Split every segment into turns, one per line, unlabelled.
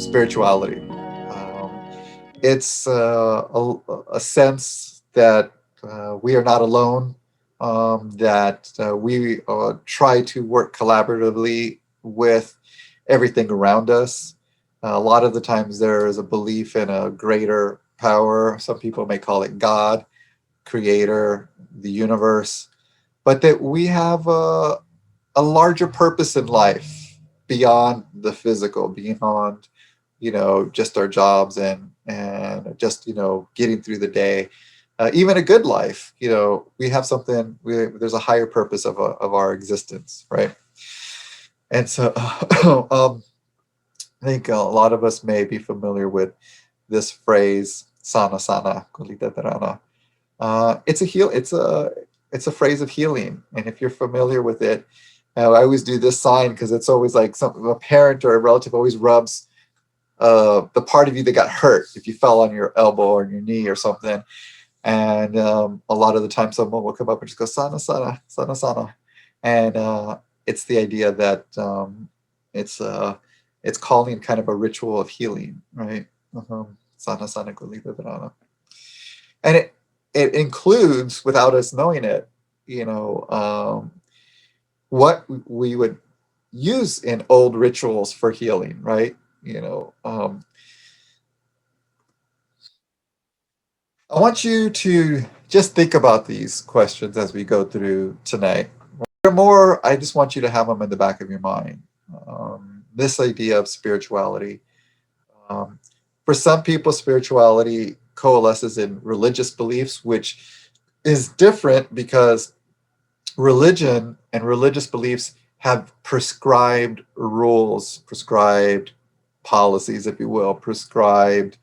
spirituality. It's a sense that we are not alone, that we try to work collaboratively with everything around us. A lot of the times there is a belief in a greater power. Some people may call it God, creator, the universe, but that we have a larger purpose in life beyond the physical, beyond just our jobs and just getting through the day. Even a good life, we have something. There's a higher purpose of our existence, right? And so, I think a lot of us may be familiar with this phrase "sana sana kulita tarana." It's a phrase of healing, and if you're familiar with it, I always do this sign because it's always like a parent or a relative always rubs the part of you that got hurt if you fell on your elbow or your knee or something. And a lot of the time, someone will come up and just go sana sana sana sana, and it's the idea that it's it's calling kind of a ritual of healing, right? Sana sana kulita dharana, and it includes, without us knowing it, what we would use in old rituals for healing, right? I want you to just think about these questions as we go through tonight. More, I just want you to have them in the back of your mind. This idea of spirituality. Um, for some people, spirituality coalesces in religious beliefs, which is different because religion and religious beliefs have prescribed rules, prescribed policies, if you will, prescribed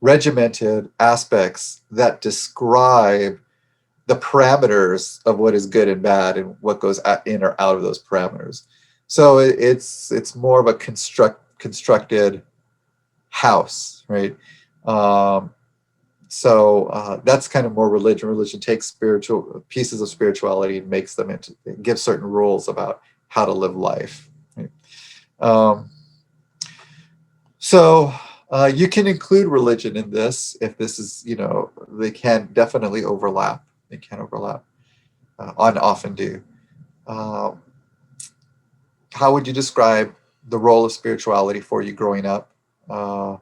regimented aspects that describe the parameters of what is good and bad and what goes in or out of those parameters. So it's more of a constructed house, right? Um, so that's kind of more religion. Religion takes spiritual pieces of spirituality and makes them into, gives certain rules about how to live life. Right? Um, so you can include religion in this if this is, they can definitely overlap. They can overlap, and often do. Uh, how would you describe the role of spirituality for you growing up? Uh,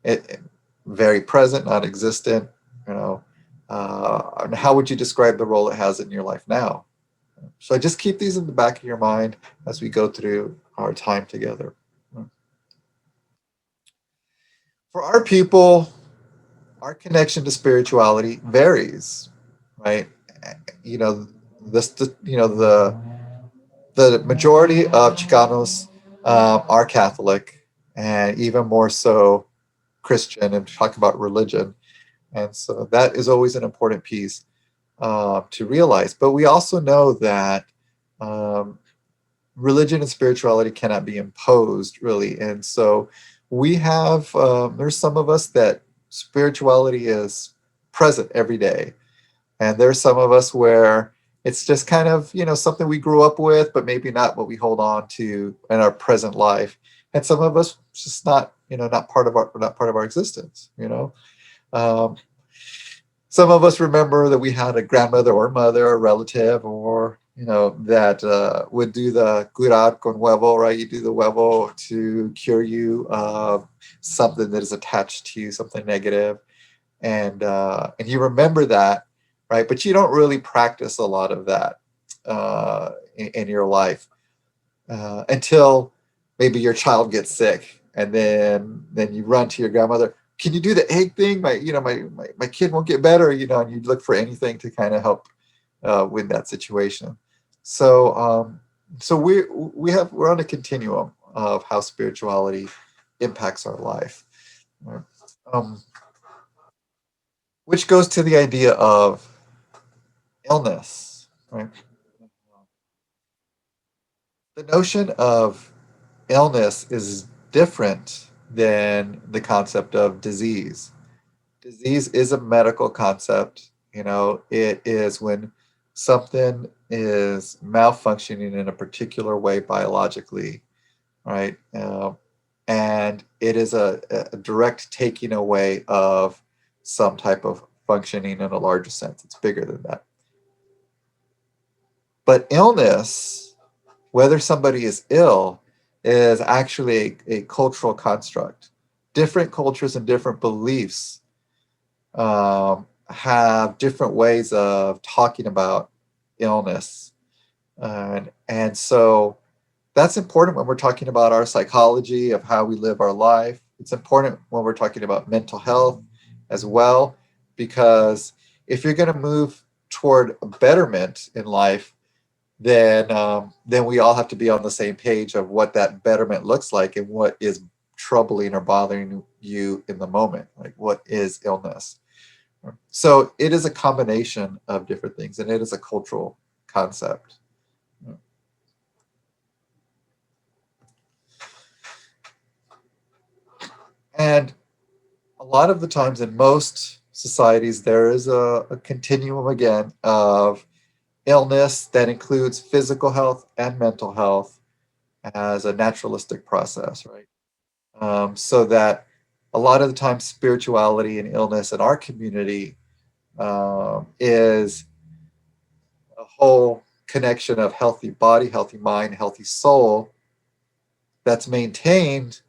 it very present, not existent. You know, and how would you describe the role it has in your life now? So just keep these in the back of your mind as we go through our time together. For our people, our connection to spirituality varies, right? You know, the majority of Chicanos are Catholic, and even more so Christian, and talk about religion. And so that is always an important piece to realize. But we also know that um, religion and spirituality cannot be imposed, really. And so we have, there's some of us that spirituality is present every day. And there's some of us where it's just kind of, something we grew up with, but maybe not what we hold on to in our present life. And some of us it's just not, not part of our existence, Um, some of us remember that we had a grandmother or mother or relative or that would do the curar con huevo, right? You do the huevo to cure you something that is attached to you, something negative, and you remember that, right? But you don't really practice a lot of that in your life until maybe your child gets sick, and then you run to your grandmother. Can you do the egg thing? My kid won't get better, and you look for anything to kind of help with that situation. So we're on a continuum of how spirituality impacts our life, right? um, which goes to the idea of illness, right? The notion of illness is different than the concept of disease. Disease is a medical concept. It is when something is malfunctioning in a particular way biologically, right? and it is a direct taking away of some type of functioning in a larger sense. It's bigger than that. But illness, whether somebody is ill, is actually a cultural construct. Different cultures and different beliefs have different ways of talking about illness. And so that's important when we're talking about our psychology of how we live our life. It's important when we're talking about mental health as well, because if you're going to move toward a betterment in life, then we all have to be on the same page of what that betterment looks like and what is troubling or bothering you in the moment, like what is illness. So it is a combination of different things, and it is a cultural concept. And a lot of the times in most societies, there is a continuum again of illness that includes physical health and mental health as a naturalistic process, right? So that a lot of the time spirituality and illness in our community is a whole connection of healthy body, healthy mind, healthy soul that's maintained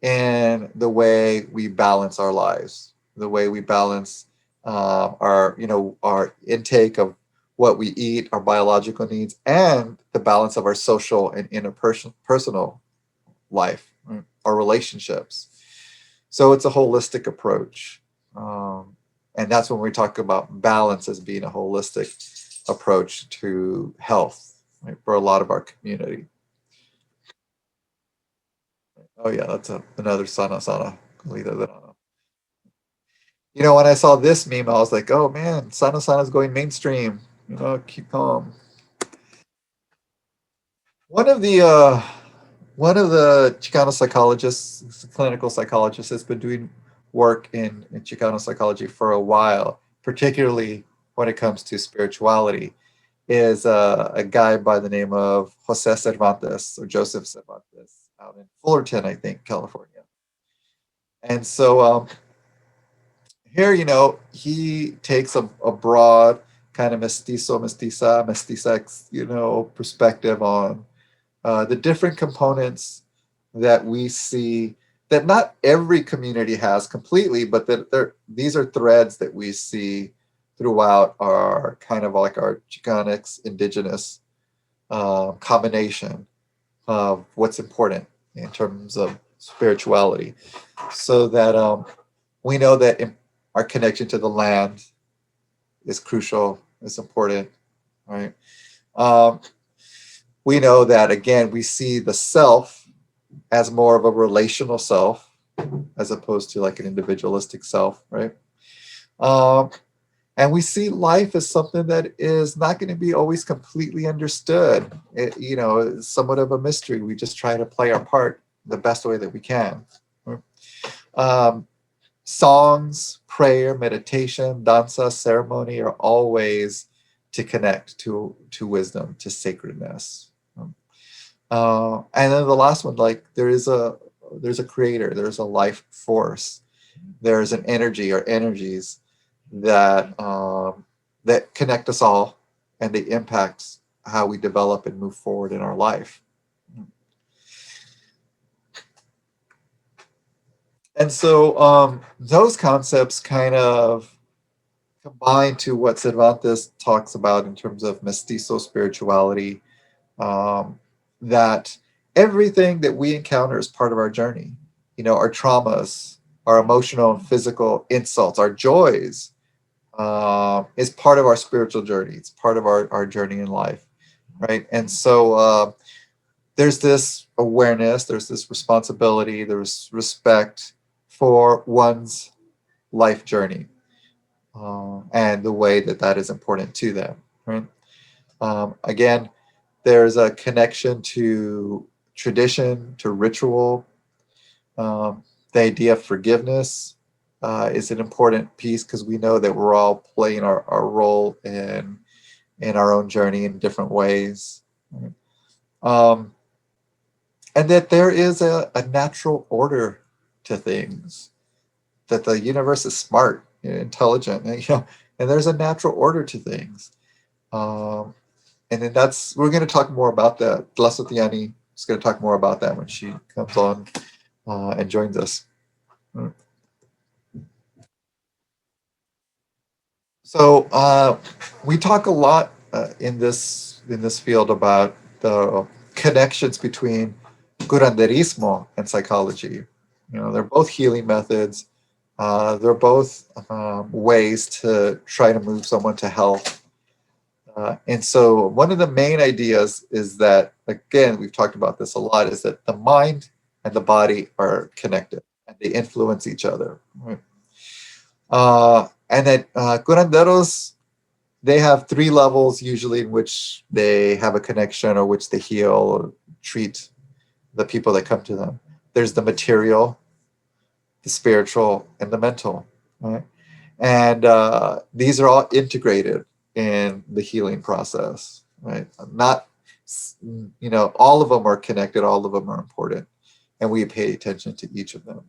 in the way we balance our lives, the way we balance our, our intake of what we eat, our biological needs, and the balance of our social and interpersonal life, right? Our relationships. So it's a holistic approach. And that's when we talk about balance as being a holistic approach to health, right, for a lot of our community. Oh yeah, that's another sana leader that I know. When I saw this meme, I was like, oh man, sana is going mainstream. Keep calm. One of the one of the Chicano psychologists, clinical psychologists, has been doing work in Chicano psychology for a while, particularly when it comes to spirituality, is a guy by the name of Jose Cervantes or Joseph Cervantes out in Fullerton, I think, California. And so here, he takes a broad kind of mestiza, perspective on the different components that we see that not every community has completely, but that these are threads that we see throughout our kind of like our Chicanx indigenous combination of what's important in terms of spirituality, so that we know that our connection to the land is crucial, is important, right? Um, we know that again, we see the self as more of a relational self as opposed to like an individualistic self, right? Um, and we see life as something that is not going to be always completely understood. It's somewhat of a mystery. We just try to play our part the best way that we can. Um, Songs, prayer, meditation, danza, ceremony are all ways to connect to wisdom, to sacredness. And then the last one, like there's a creator, there's a life force, there's an energy or energies that connect us all, and they impact how we develop and move forward in our life. And so those concepts kind of combine to what Cervantes talks about in terms of mestizo spirituality, that everything that we encounter is part of our journey. Our traumas, our emotional and physical insults, our joys, is part of our spiritual journey. It's part of our journey in life, right? And so there's this awareness, there's this responsibility, there's respect for one's life journey, and the way that that is important to them, right? Again, there's a connection to tradition, to ritual. The idea of forgiveness is an important piece because we know that we're all playing our role in our own journey in different ways. Um, And that there is a natural order to things, that the universe is smart, intelligent, and, and there's a natural order to things. Um, and then we're going to talk more about that. Tlazoltiani is going to talk more about that when she comes on and joins us. So we talk a lot in this field about the connections between curanderismo and psychology. They're both healing methods. They're both ways to try to move someone to health. And so one of the main ideas is that, again, we've talked about this a lot, is that the mind and the body are connected and they influence each other. Right? And that curanderos, they have three levels usually in which they have a connection or which they heal or treat the people that come to them. There's the material, the spiritual, and the mental. Right? And these are all integrated in the healing process. Right? Not, all of them are connected. All of them are important, and we pay attention to each of them.